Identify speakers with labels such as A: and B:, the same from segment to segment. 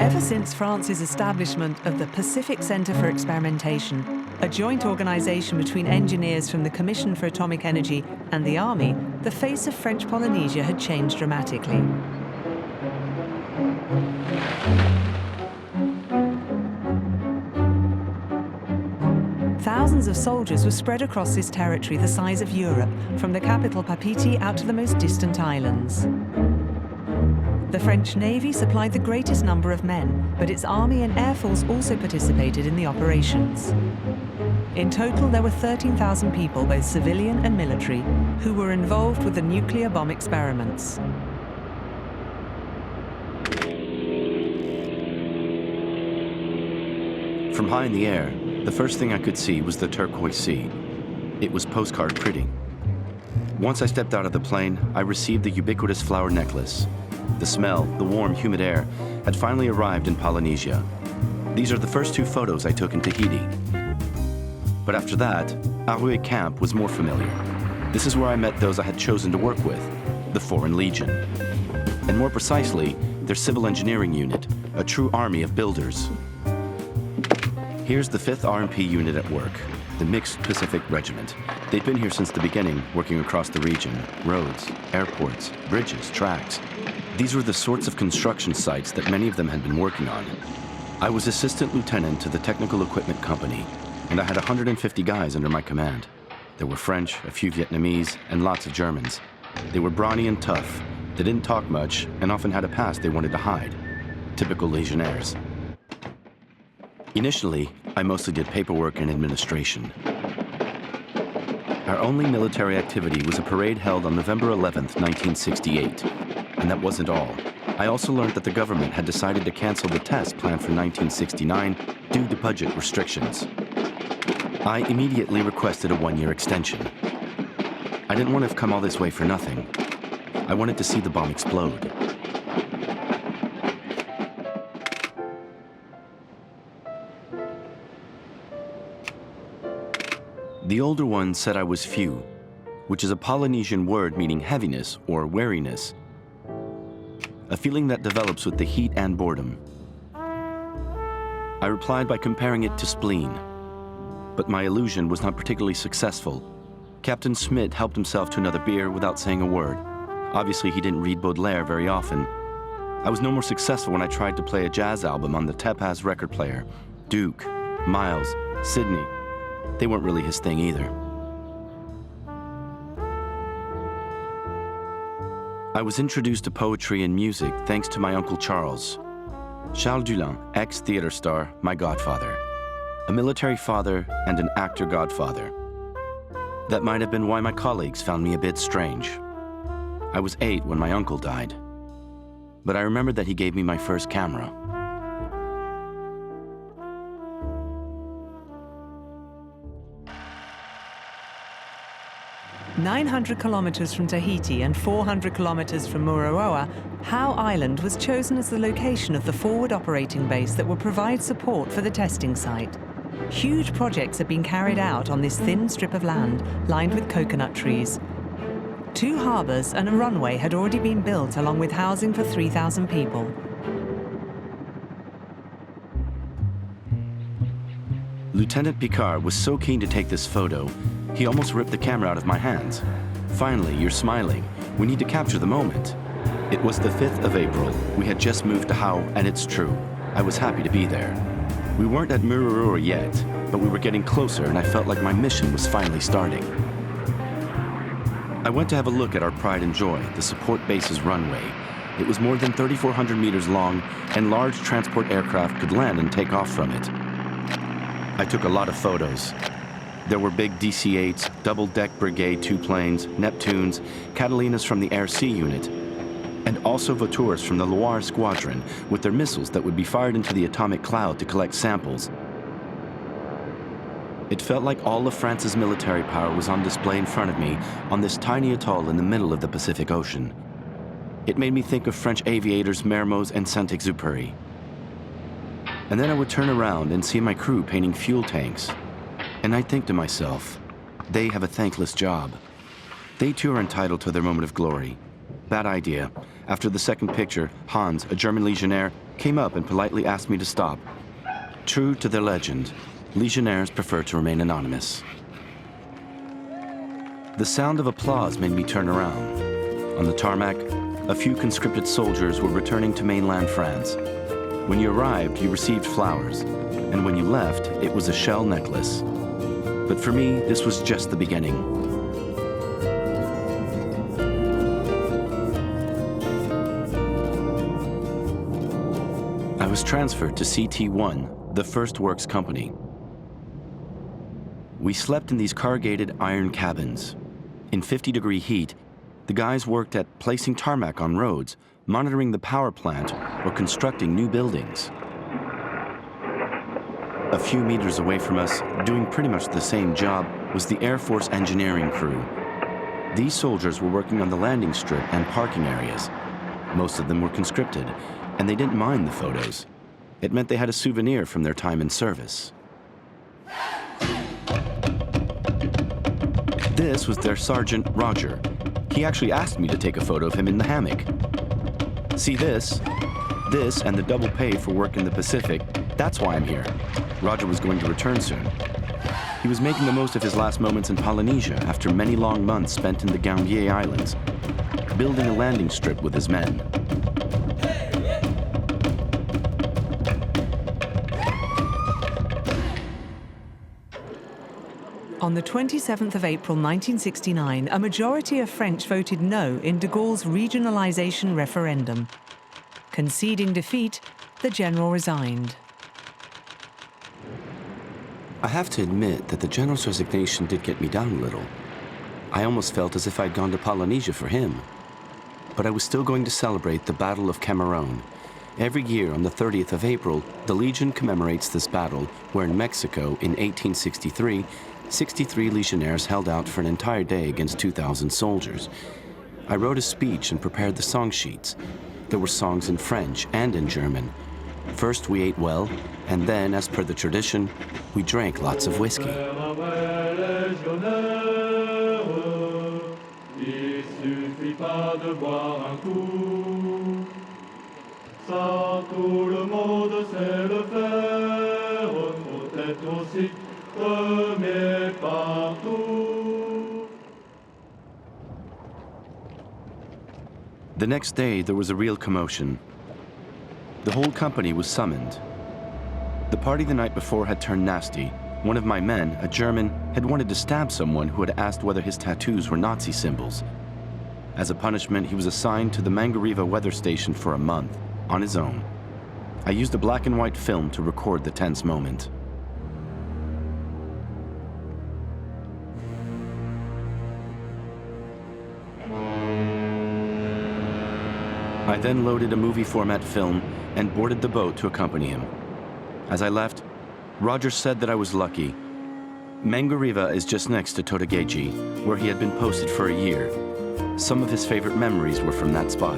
A: Ever since France's establishment of the Pacific Centre for Experimentation, a joint organisation between engineers from the Commission for Atomic Energy and the Army, the face of French Polynesia had changed dramatically. Thousands of soldiers were spread across this territory the size of Europe, from the capital Papeete out to the most distant islands. The French Navy supplied the greatest number of men, but its Army and Air Force also participated in the operations. In total, there were 13,000 people, both civilian and military, who were involved with the nuclear bomb experiments.
B: From high in the air, the first thing I could see was the turquoise sea. It was postcard pretty. Once I stepped out of the plane, I received the ubiquitous flower necklace. The smell, the warm, humid air, had finally arrived in Polynesia. These are the first two photos I took in Tahiti. But after that, Arue Camp was more familiar. This is where I met those I had chosen to work with, the Foreign Legion. And more precisely, their civil engineering unit, a true army of builders. Here's the 5th RMP unit at work, the Mixed Pacific Regiment. They'd been here since the beginning, working across the region, roads, airports, bridges, tracks. These were the sorts of construction sites that many of them had been working on. I was assistant lieutenant to the Technical Equipment Company, and I had 150 guys under my command. There were French, a few Vietnamese, and lots of Germans. They were brawny and tough. They didn't talk much, and often had a past they wanted to hide. Typical Legionnaires. Initially, I mostly did paperwork and administration. Our only military activity was a parade held on November 11th, 1968. And that wasn't all. I also learned that the government had decided to cancel the test planned for 1969 due to budget restrictions. I immediately requested a 1-year extension. I didn't want to have come all this way for nothing. I wanted to see the bomb explode. The older one said I was few, which is a Polynesian word meaning heaviness or weariness, a feeling that develops with the heat and boredom. I replied by comparing it to spleen, but my illusion was not particularly successful. Captain Smith helped himself to another beer without saying a word. Obviously, he didn't read Baudelaire very often. I was no more successful when I tried to play a jazz album on the Tepaz record player. Duke, Miles, Sydney. They weren't really his thing either. I was introduced to poetry and music thanks to my Uncle Charles. Charles Dullin, ex-theater star, my godfather. A military father and an actor godfather. That might have been why my colleagues found me a bit strange. I was 8 when my uncle died. But I remember that he gave me my first camera.
A: 900 kilometers from Tahiti and 400 kilometers from Mururoa, Howe Island was chosen as the location of the forward operating base that will provide support for the testing site. Huge projects have been carried out on this thin strip of land lined with coconut trees. 2 harbors and a runway had already been built along with housing for 3,000 people.
B: Lieutenant Picard was so keen to take this photo, he almost ripped the camera out of my hands. Finally, you're smiling. We need to capture the moment. It was the 5th of April. We had just moved to Howe, and it's true. I was happy to be there. We weren't at Mururoa yet, but we were getting closer, and I felt like my mission was finally starting. I went to have a look at our pride and joy, the support base's runway. It was more than 3,400 meters long, and large transport aircraft could land and take off from it. I took a lot of photos. There were big DC-8s, double-deck Brigade 2 planes, Neptunes, Catalinas from the Air Sea Unit, and also Vautours from the Loire Squadron with their missiles that would be fired into the atomic cloud to collect samples. It felt like all of France's military power was on display in front of me on this tiny atoll in the middle of the Pacific Ocean. It made me think of French aviators Mermoz and Saint-Exupéry. And then I would turn around and see my crew painting fuel tanks. And I'd think to myself, they have a thankless job. They too are entitled to their moment of glory. Bad idea. After the second picture, Hans, a German legionnaire, came up and politely asked me to stop. True to their legend, Legionnaires prefer to remain anonymous. The sound of applause made me turn around. On the tarmac, a few conscripted soldiers were returning to mainland France. When you arrived, you received flowers, and when you left, it was a shell necklace. But for me, this was just the beginning. I was transferred to CT1, the First Works Company. We slept in these corrugated iron cabins. In 50-degree heat, the guys worked at placing tarmac on roads, monitoring the power plant, or constructing new buildings. A few meters away from us, doing pretty much the same job, was the Air Force engineering crew. These soldiers were working on the landing strip and parking areas. Most of them were conscripted, and they didn't mind the photos. It meant they had a souvenir from their time in service. This was their Sergeant Roger. He actually asked me to take a photo of him in the hammock. See this? This and the double pay for work in the Pacific, that's why I'm here. Roger was going to return soon. He was making the most of his last moments in Polynesia after many long months spent in the Gambier Islands, building a landing strip with his men.
A: On the 27th of April 1969, a majority of French voted no in de Gaulle's regionalization referendum. Conceding defeat, the general resigned.
B: I have to admit that the general's resignation did get me down a little. I almost felt as if I'd gone to Polynesia for him. But I was still going to celebrate the Battle of Cameroon. Every year on the 30th of April, the Legion commemorates this battle, where in Mexico in 1863, 63 legionnaires held out for an entire day against 2,000 soldiers. I wrote a speech and prepared the song sheets. There were songs in French and in German. First we ate well, and then, as per the tradition, we drank lots of whiskey. The next day, there was a real commotion. The whole company was summoned. The party the night before had turned nasty. One of my men, a German, had wanted to stab someone who had asked whether his tattoos were Nazi symbols. As a punishment, he was assigned to the Mangariva weather station for a month, on his own. I used a black and white film to record the tense moment. I then loaded a movie format film and boarded the boat to accompany him. As I left, Roger said that I was lucky. Mangariva is just next to Totogeji, where he had been posted for a year. Some of his favorite memories were from that spot.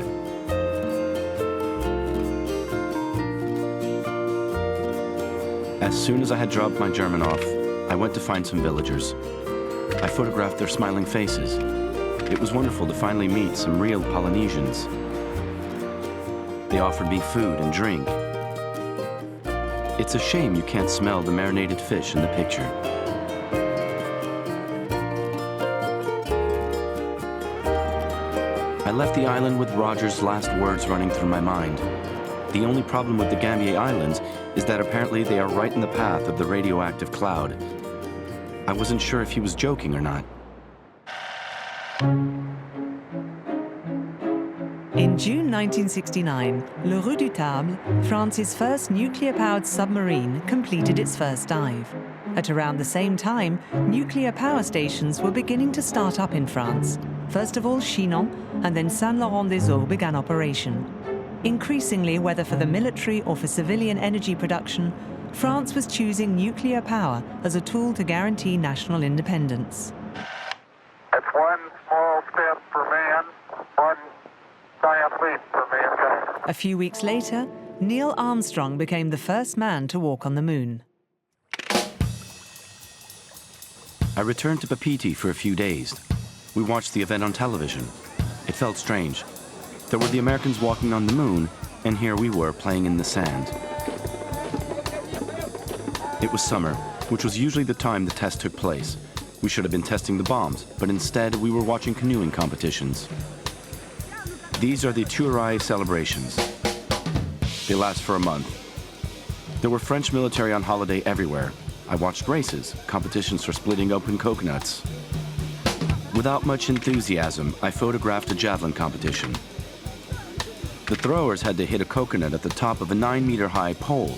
B: As soon as I had dropped my German off, I went to find some villagers. I photographed their smiling faces. It was wonderful to finally meet some real Polynesians. They offered me food and drink. It's a shame you can't smell the marinated fish in the picture. I left the island with Roger's last words running through my mind. The only problem with the Gambier Islands is that apparently they are right in the path of the radioactive cloud. I wasn't sure if he was joking or not.
A: In June 1969, Le Redoutable, France's first nuclear-powered submarine, completed its first dive. At around the same time, nuclear power stations were beginning to start up in France. First of all, Chinon, and then Saint-Laurent-des-Eaux began operation. Increasingly, whether for the military or for civilian energy production, France was choosing nuclear power as a tool to guarantee national independence.
C: It's one small step for man, one giant leap for mankind.
A: A few weeks later, Neil Armstrong became the first man to walk on the moon.
B: I returned to Papeete for a few days. We watched the event on television. It felt strange. There were the Americans walking on the moon, And here we were playing in the sand. It was summer, which was usually the time the test took place. We should have been testing the bombs, but instead we were watching canoeing competitions. These are the Tuileries celebrations. They last for a month. There were French military on holiday everywhere. I watched races, competitions for splitting open coconuts. Without much enthusiasm, I photographed a javelin competition. The throwers had to hit a coconut at the top of a 9-meter-high pole.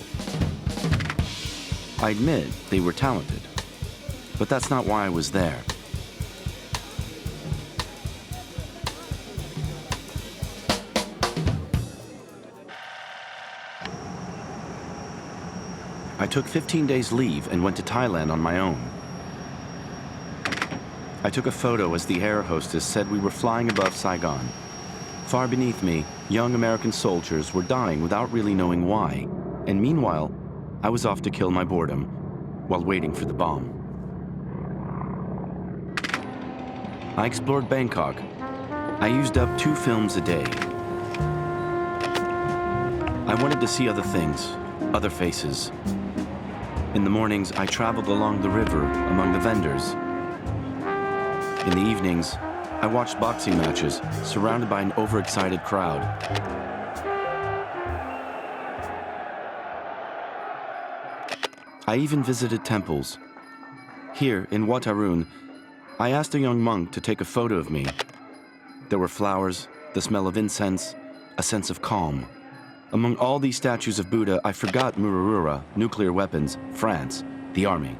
B: I admit they were talented, but that's not why I was there. I took 15 days leave and went to Thailand on my own. I took a photo as the air hostess said we were flying above Saigon. Far beneath me, young American soldiers were dying without really knowing why, and meanwhile, I was off to kill my boredom while waiting for the bomb. I explored Bangkok. I used up 2 films a day. I wanted to see other things, other faces. In the mornings, I traveled along the river among the vendors. In the evenings, I watched boxing matches surrounded by an overexcited crowd. I even visited temples. Here in Wat Arun, I asked a young monk to take a photo of me. There were flowers, the smell of incense, a sense of calm. Among all these statues of Buddha, I forgot Mururoa, nuclear weapons, France, the army.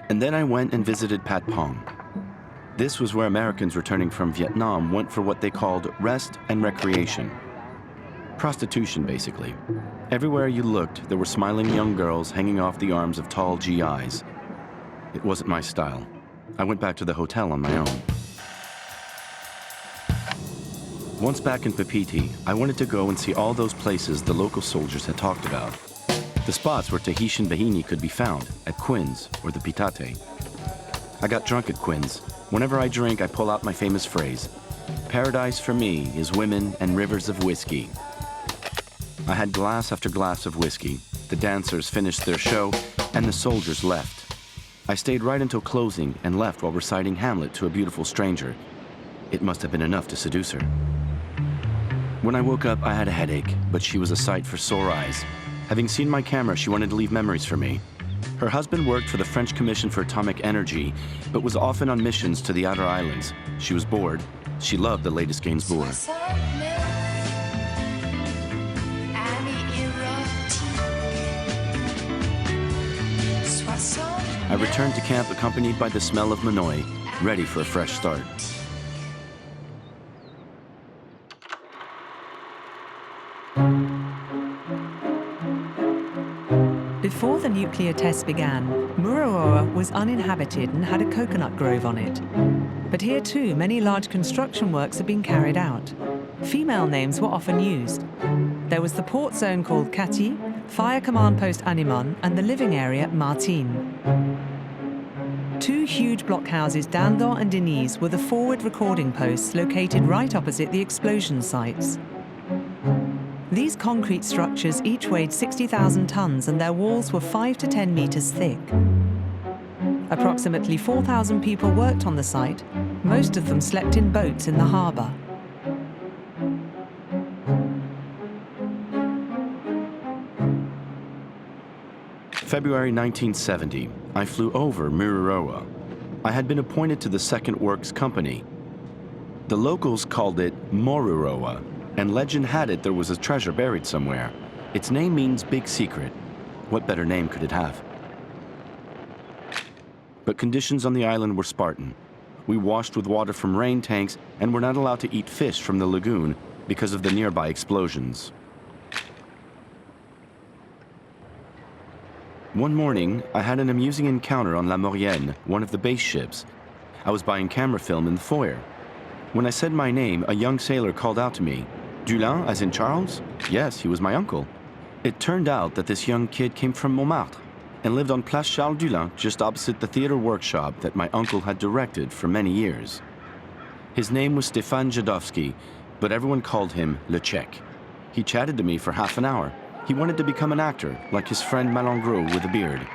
B: And then I went and visited Pat Pong. This was where Americans returning from Vietnam went for what they called rest and recreation. Prostitution, basically. Everywhere you looked, there were smiling young girls hanging off the arms of tall GIs. It wasn't my style. I went back to the hotel on my own. Once back in Papeete, I wanted to go and see all those places the local soldiers had talked about. The spots where Tahitian Bahini could be found, at Quinn's or the Pitate. I got drunk at Quinn's. Whenever I drink, I pull out my famous phrase, "Paradise for me is women and rivers of whiskey." I had glass after glass of whiskey. The dancers finished their show, and the soldiers left. I stayed right until closing and left while reciting Hamlet to a beautiful stranger. It must have been enough to seduce her. When I woke up, I had a headache, but she was a sight for sore eyes. Having seen my camera, she wanted to leave memories for me. Her husband worked for the French Commission for Atomic Energy, but was often on missions to the outer islands. She was bored. She loved the latest Gainsbourg. I returned to camp accompanied by the smell of Manoi, ready for a fresh start.
A: Before the nuclear tests began, Mururoa was uninhabited and had a coconut grove on it. But here too, many large construction works had been carried out. Female names were often used. There was the port zone called Kati, Fire Command Post Animon, and the living area Martin. 2 huge blockhouses, Dandon and Denise, were the forward recording posts located right opposite the explosion sites. These concrete structures each weighed 60,000 tons and their walls were 5 to 10 meters thick. Approximately 4,000 people worked on the site. Most of them slept in boats in the harbor.
B: February 1970, I flew over Mururoa. I had been appointed to the Second Works Company. The locals called it Mururoa, and legend had it there was a treasure buried somewhere. Its name means big secret. What better name could it have? But conditions on the island were Spartan. We washed with water from rain tanks and were not allowed to eat fish from the lagoon because of the nearby explosions. One morning, I had an amusing encounter on La Maurienne, one of the base ships. I was buying camera film in the foyer. When I said my name, a young sailor called out to me, "Dullin, as in Charles?" Yes, he was my uncle. It turned out that this young kid came from Montmartre and lived on Place Charles Dullin, just opposite the theater workshop that my uncle had directed for many years. His name was Stefan Jadowski, but everyone called him Le Czech. He chatted to me for half an hour. He wanted to become an actor, like his friend Malengro with a beard.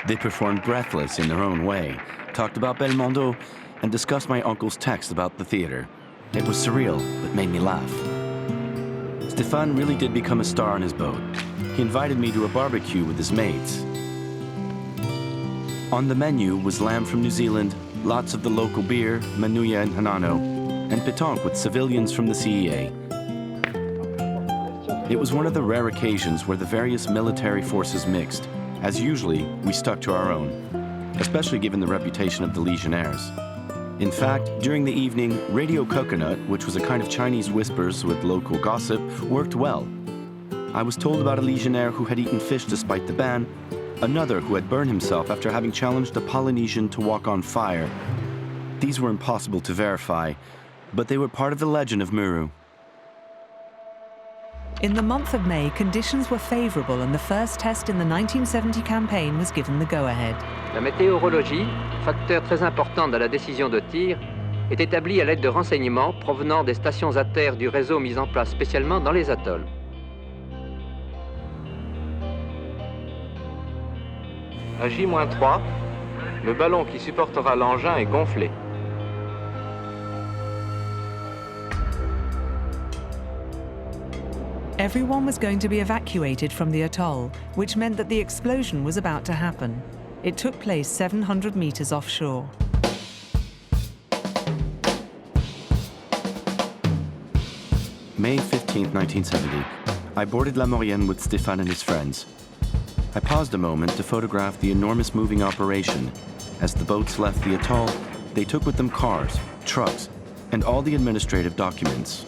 B: They performed breathless in their own way, talked about Belmondo, and discussed my uncle's text about the theater. It was surreal, but made me laugh. Stéphane really did become a star on his boat. He invited me to a barbecue with his mates. On the menu was lamb from New Zealand, lots of the local beer, Manuya and Hanano, and pétanque with civilians from the CEA. It was one of the rare occasions where the various military forces mixed. As usually, we stuck to our own, especially given the reputation of the Legionnaires. In fact, during the evening, Radio Coconut, which was a kind of Chinese whispers with local gossip, worked well. I was told about a Legionnaire who had eaten fish despite the ban, another who had burned himself after having challenged a Polynesian to walk on fire. These were impossible to verify, but they were part of the legend of Muru.
A: In the month of May, conditions were favorable and the first test in the 1970 campaign was given the go-ahead.
D: La météorologie, facteur très important dans la décision de tir, est établie à l'aide de renseignements provenant des stations à terre du réseau mis en place spécialement dans les atolls.
E: À J-3, le ballon qui supportera l'engin est gonflé.
A: Everyone was going to be evacuated from the atoll, which meant that the explosion was about to happen. It took place 700 meters offshore.
B: May 15, 1970. I boarded La Maurienne with Stéphane and his friends. I paused a moment to photograph the enormous moving operation. As the boats left the atoll, they took with them cars, trucks, and all the administrative documents.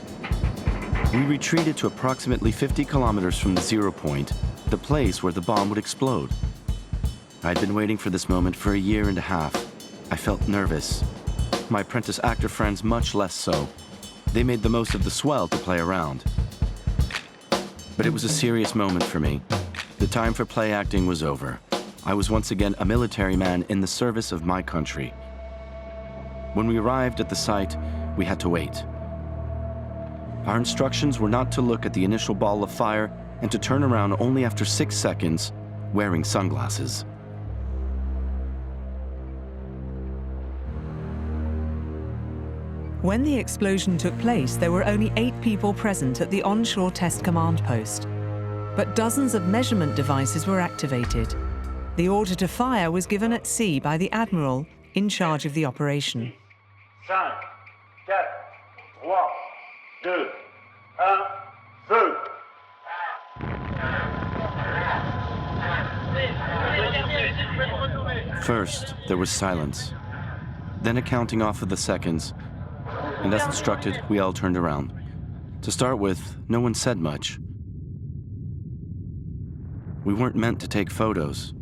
B: We retreated to approximately 50 kilometers from the zero point, the place where the bomb would explode. I'd been waiting for this moment for a year and a half. I felt nervous. My apprentice actor friends much less so. They made the most of the swell to play around. But it was a serious moment for me. The time for play acting was over. I was once again a military man in the service of my country. When we arrived at the site, we had to wait. Our instructions were not to look at the initial ball of fire and to turn around only after 6 seconds, wearing sunglasses.
A: When the explosion took place, there were only 8 people present at the onshore test command post. But dozens of measurement devices were activated. The order to fire was given at sea by the admiral in charge of the operation.
C: 5, 4, 3, 2, 1, feu!
B: First, there was silence. Then a counting off of the seconds. And as instructed, we all turned around. To start with, no one said much. We weren't meant to take photos.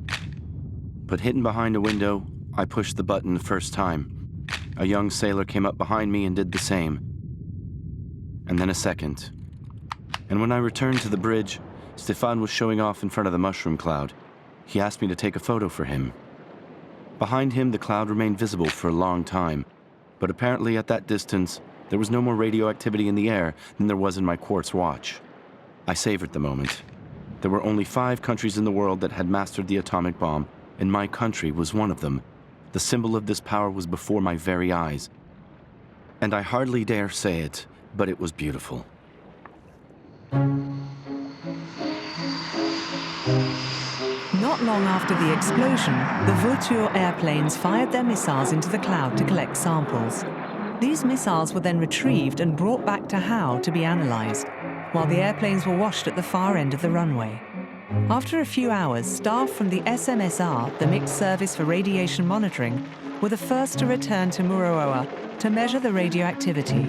B: But hidden behind a window, I pushed the button the first time. A young sailor came up behind me and did the same. And then a second. And when I returned to the bridge, Stéphane was showing off in front of the mushroom cloud. He asked me to take a photo for him. Behind him, the cloud remained visible for a long time. But apparently at that distance, there was no more radioactivity in the air than there was in my quartz watch. I savored the moment. There were only 5 countries in the world that had mastered the atomic bomb, and my country was one of them. The symbol of this power was before my very eyes. And I hardly dare say it, but it was beautiful.
A: Not long after the explosion, the Vautour airplanes fired their missiles into the cloud to collect samples. These missiles were then retrieved and brought back to Hao to be analyzed, while the airplanes were washed at the far end of the runway. After a few hours, staff from the SMSR, the Mixed Service for Radiation Monitoring, were the first to return to Mururoa to measure the radioactivity.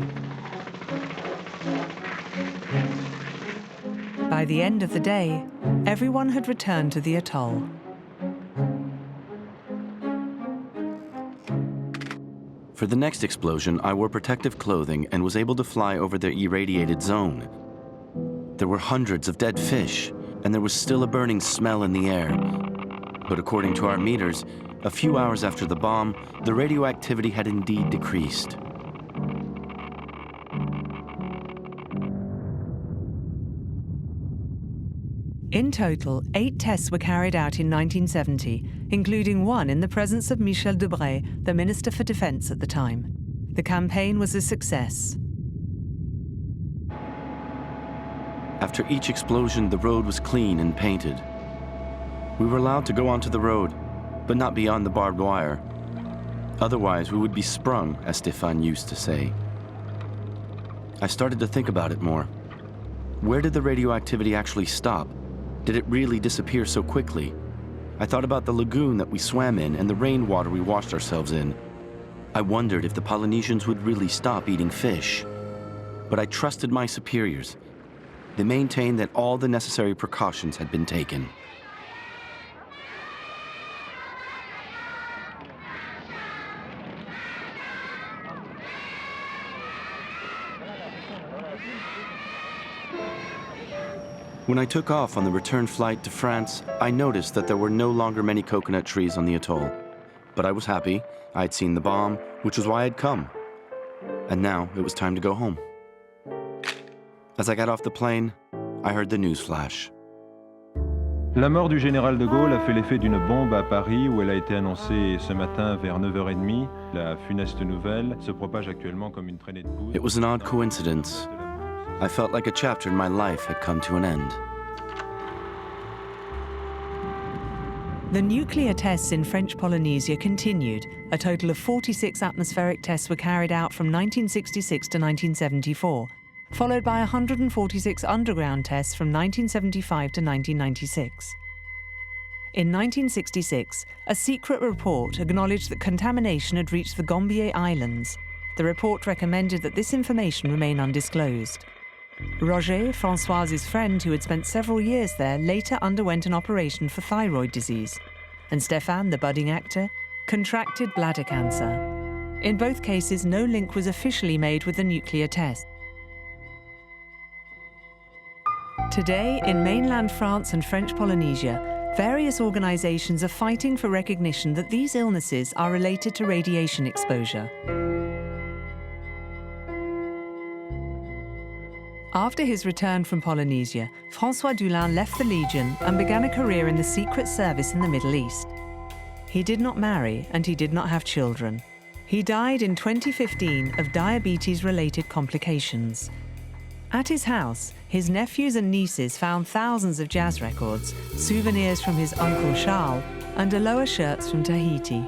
A: By the end of the day, everyone had returned to the atoll.
B: For the next explosion, I wore protective clothing and was able to fly over the irradiated zone. There were hundreds of dead fish, and there was still a burning smell in the air. But according to our meters, a few hours after the bomb, the radioactivity had indeed decreased.
A: In total, 8 tests were carried out in 1970, including one in the presence of Michel Debré, the Minister for Defense at the time. The campaign was a success.
B: After each explosion, the road was clean and painted. We were allowed to go onto the road, but not beyond the barbed wire. Otherwise, we would be sprung, as Stéphane used to say. I started to think about it more. Where did the radioactivity actually stop? Did it really disappear so quickly? I thought about the lagoon that we swam in and the rainwater we washed ourselves in. I wondered if the Polynesians would really stop eating fish. But I trusted my superiors. They maintained that all the necessary precautions had been taken. When I took off on the return flight to France, I noticed that there were no longer many coconut trees on the atoll. But I was happy. I had seen the bomb, which was why I'd come. And now it was time to go home. As I got off the plane, I heard the news flash.
F: La mort du général de Gaulle a fait l'effet d'une bombe à Paris où elle a été annoncée ce matin vers 9h30. La funeste nouvelle se propage actuellement comme une traînée de poudre.
B: It was an odd coincidence. I felt like a chapter in my life had come to an end.
A: The nuclear tests in French Polynesia continued. A total of 46 atmospheric tests were carried out from 1966 to 1974, followed by 146 underground tests from 1975 to 1996. In 1966, a secret report acknowledged that contamination had reached the Gambier Islands. The report recommended that this information remain undisclosed. Roger, François's friend who had spent several years there, later underwent an operation for thyroid disease, and Stéphane, the budding actor, contracted bladder cancer. In both cases, no link was officially made with the nuclear test. Today, in mainland France and French Polynesia, various organizations are fighting for recognition that these illnesses are related to radiation exposure. After his return from Polynesia, François Dullin left the Legion and began a career in the Secret Service in the Middle East. He did not marry and he did not have children. He died in 2015 of diabetes-related complications. At his house, his nephews and nieces found thousands of jazz records, souvenirs from his uncle Charles, and Aloha shirts from Tahiti.